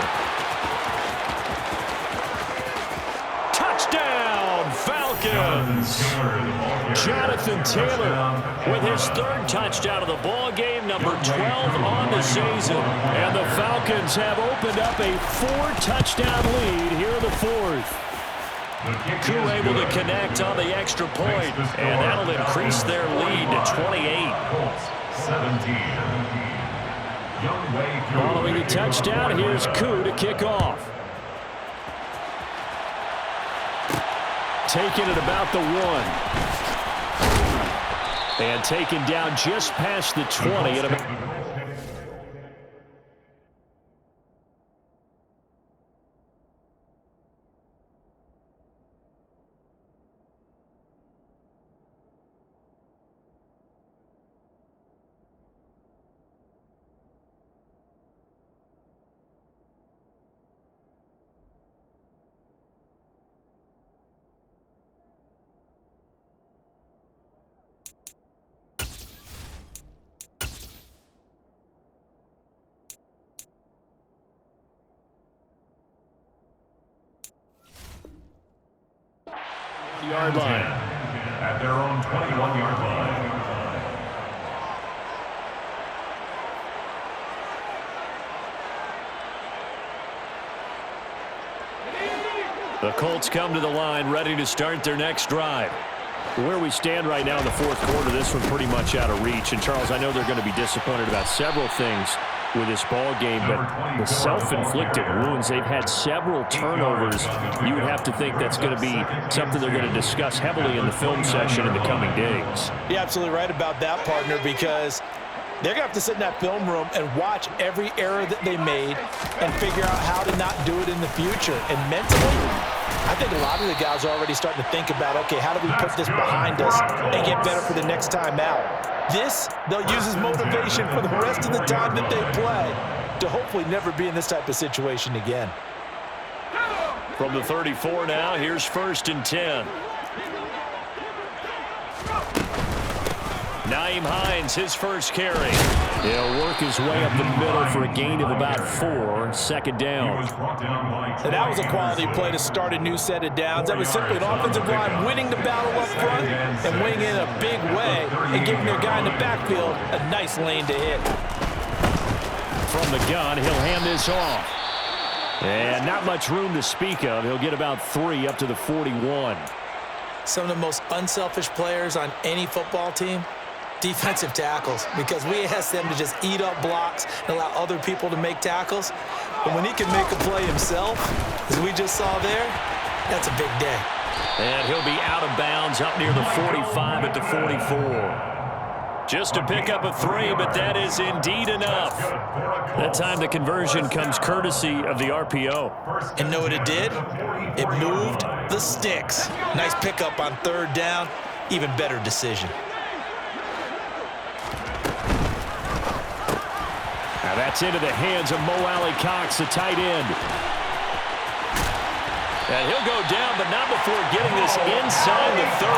[SPEAKER 1] Touchdown, Falcons.
[SPEAKER 5] Jonathan Taylor
[SPEAKER 1] with his third touchdown of the ball game, number 12 on the season.
[SPEAKER 5] And the Falcons have opened up a 4-touchdown lead here in the fourth.
[SPEAKER 1] Koo able to connect on the extra point, and that'll increase their lead to 28.
[SPEAKER 5] Following the touchdown, here's Koo to kick off. Taken at about the 1. And taken down just past the 20 at about...
[SPEAKER 1] yard line.
[SPEAKER 3] At their own 21-yard line.
[SPEAKER 1] The Colts come to the line ready to start their next drive.
[SPEAKER 5] Where we stand right now in the fourth quarter, this one pretty much out of reach. And, Charles, I know they're going to be disappointed about several things with this ball game, but the self-inflicted wounds, they've had several turnovers. You would have to think that's going to be something they're going to discuss heavily in the film session in the coming days.
[SPEAKER 2] You're absolutely right about that, partner, because they're going to have to sit in that film room and watch every error that they made and figure out how to not do it in the future. And mentally, I think a lot of the guys are already starting to think about, okay, how do we put this behind us and get better for the next time out? This, they'll use as motivation for the rest of the time that they play to hopefully never be in this type of situation again.
[SPEAKER 1] From the 34 now, here's 1st and 10. Nyheim Hines, his first carry.
[SPEAKER 5] He'll work his way up the middle for a gain of about 4. Second down.
[SPEAKER 2] And that was a quality play to start a new set of downs. That was simply an offensive line winning the battle up front and winning in a big way and giving their guy in the backfield a nice lane to hit.
[SPEAKER 5] From the gun, he'll hand this off. And not much room to speak of. He'll get about 3 up to the 41.
[SPEAKER 2] Some of the most unselfish players on any football team, defensive tackles, because we ask them to just eat up blocks and allow other people to make tackles. But when he can make a play himself, as we just saw there, that's a big day.
[SPEAKER 1] And he'll be out of bounds up near the 45 at the 44. Just to pick up a 3, but that is indeed enough. That time the conversion comes courtesy of the RPO.
[SPEAKER 2] And know what it did? It moved the sticks. Nice pickup on third down. Even better decision.
[SPEAKER 5] Now that's into the hands of Mo Alley-Cox, the tight end.
[SPEAKER 1] And he'll go down, but not before getting this inside the 30.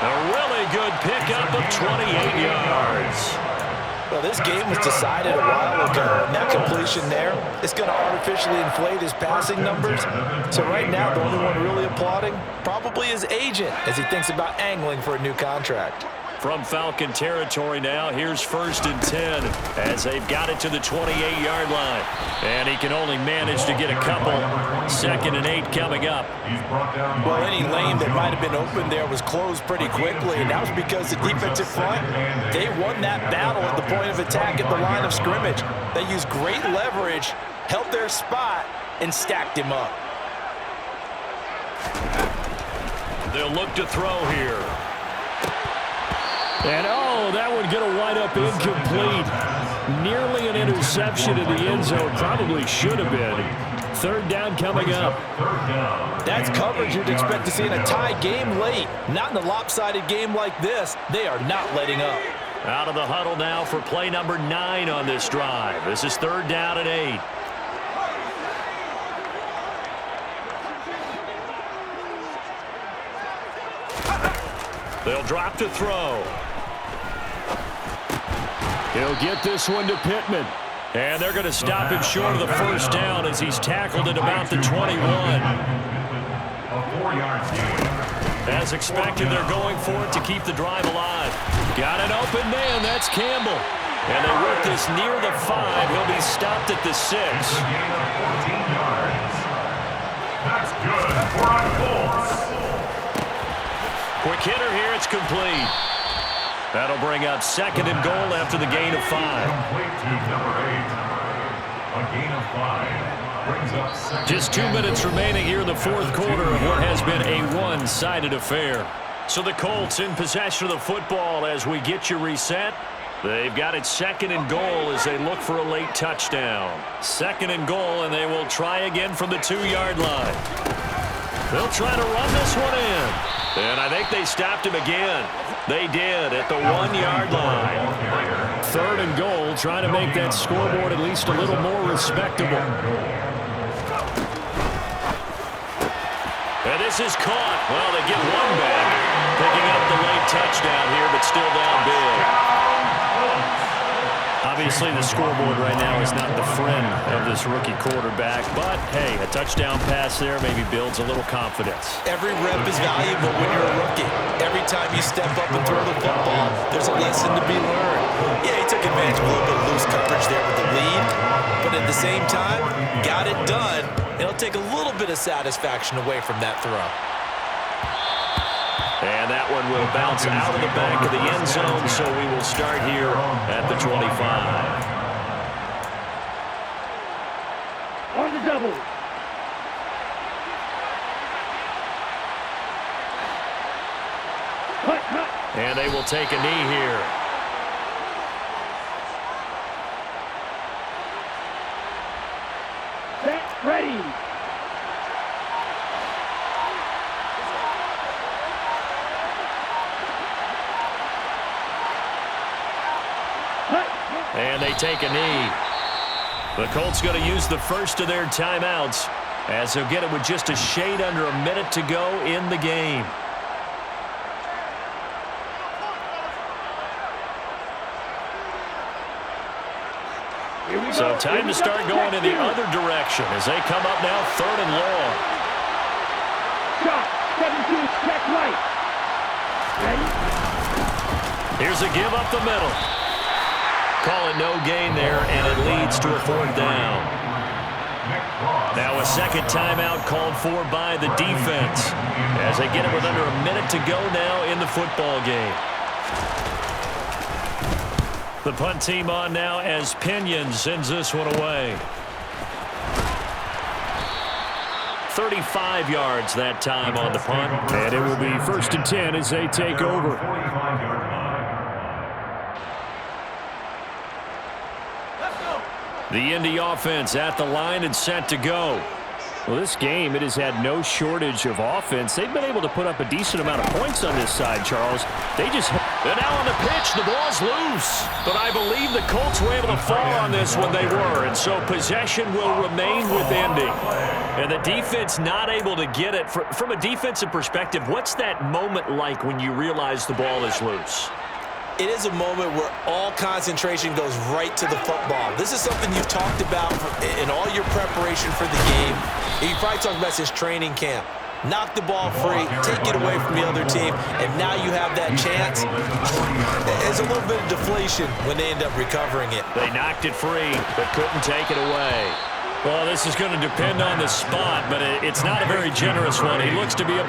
[SPEAKER 1] A really good pickup of 28 yards.
[SPEAKER 2] Well, this game was decided a while ago, and that completion there is going to artificially inflate his passing numbers. So right now, the only one really applauding probably his agent as he thinks about angling for a new contract.
[SPEAKER 1] From Falcon territory now, here's 1st and 10 as they've got it to the 28-yard line. And he can only manage to get a couple. 2nd and 8 coming up.
[SPEAKER 2] Well, any lane that might have been open there was closed pretty quickly, and that was because the defensive front, they won that battle at the point of attack at the line of scrimmage. They used great leverage, held their spot, and stacked him up.
[SPEAKER 1] They'll look to throw here.
[SPEAKER 5] And, oh, that would get a wind-up incomplete. Nearly an interception in the end zone. Probably should have been. 3rd down coming up.
[SPEAKER 2] That's coverage you'd expect to see in a tie game late. Not in a lopsided game like this. They are not letting up.
[SPEAKER 1] Out of the huddle now for play number 9 on this drive. This is 3rd down and 8. They'll drop to throw.
[SPEAKER 5] He'll get this one to Pittman.
[SPEAKER 1] And they're going to stop him short of the 1st down as he's tackled at about the 21. As expected, they're going for it to keep the drive alive. Got an open man. That's Campbell. And they work this near the 5. He'll be stopped at the 6.
[SPEAKER 3] That's good for our Colts.
[SPEAKER 1] Quick hitter here. It's complete. That'll bring up 2nd and goal after the gain of 5.
[SPEAKER 3] Complete to number 8. A gain of 5 brings up 2nd.
[SPEAKER 1] Just 2 minutes remaining here in the 4th quarter of what has been a one-sided affair. So the Colts in possession of the football as we get you reset. They've got it 2nd and goal as they look for a late touchdown. 2nd and goal, and they will try again from the 2-yard line. They'll try to run this one in. And I think they stopped him again. They did at the 1-yard line.
[SPEAKER 5] 3rd and goal, trying to make that scoreboard at least a little more respectable.
[SPEAKER 1] And this is caught. Well, they get one back. Picking up the late touchdown here, but still down big.
[SPEAKER 5] Obviously, the scoreboard right now is not the friend of this rookie quarterback. But, hey, a touchdown pass there maybe builds a little confidence.
[SPEAKER 2] Every rep is valuable when you're a rookie. Every time you step up and throw the football, there's a lesson to be learned. Yeah, he took advantage of a little bit of loose coverage there with the lead. But at the same time, got it done. It'll take a little bit of satisfaction away from that throw.
[SPEAKER 1] And that one will bounce out of the back of the end zone, so we will start here at the 25.
[SPEAKER 4] On the double. Cut.
[SPEAKER 1] And they will take a knee here.
[SPEAKER 4] Set, ready.
[SPEAKER 1] And they take a knee. The Colts going to use the first of their timeouts as they'll get it with just a shade under a minute to go in the game. So time to start going in the other direction as they come up now 3rd and long.
[SPEAKER 4] Shot, 17, check right. Ready?
[SPEAKER 1] Here's a give up the middle. Call it no gain there, and it leads to a 4th down. Now a 2nd timeout called for by the defense as they get it with under a minute to go now in the football game. The punt team on now as Pinion sends this one away. 35 yards that time on the punt.
[SPEAKER 5] And it will be 1st and 10 as they take over.
[SPEAKER 1] The Indy offense at the line and set to go.
[SPEAKER 5] Well, this game, it has had no shortage of offense. They've been able to put up a decent amount of points on this side, Charles. They just...
[SPEAKER 1] And now on the pitch, the ball's loose. But I believe the Colts were able to fall on this when they were, and so possession will remain with Indy. And the defense not able to get it. From a defensive perspective, what's that moment like when you realize the ball is loose?
[SPEAKER 2] It is a moment where all concentration goes right to the football. This is something you've talked about in all your preparation for the game. You probably talked about since training camp. Knock the ball free, take it away from the other team, and now you have that chance. There's a little bit of deflation when they end up recovering it.
[SPEAKER 1] They knocked it free, but couldn't take it away. Well, this is going to depend on the spot, but it's not a very generous one. He looks to be able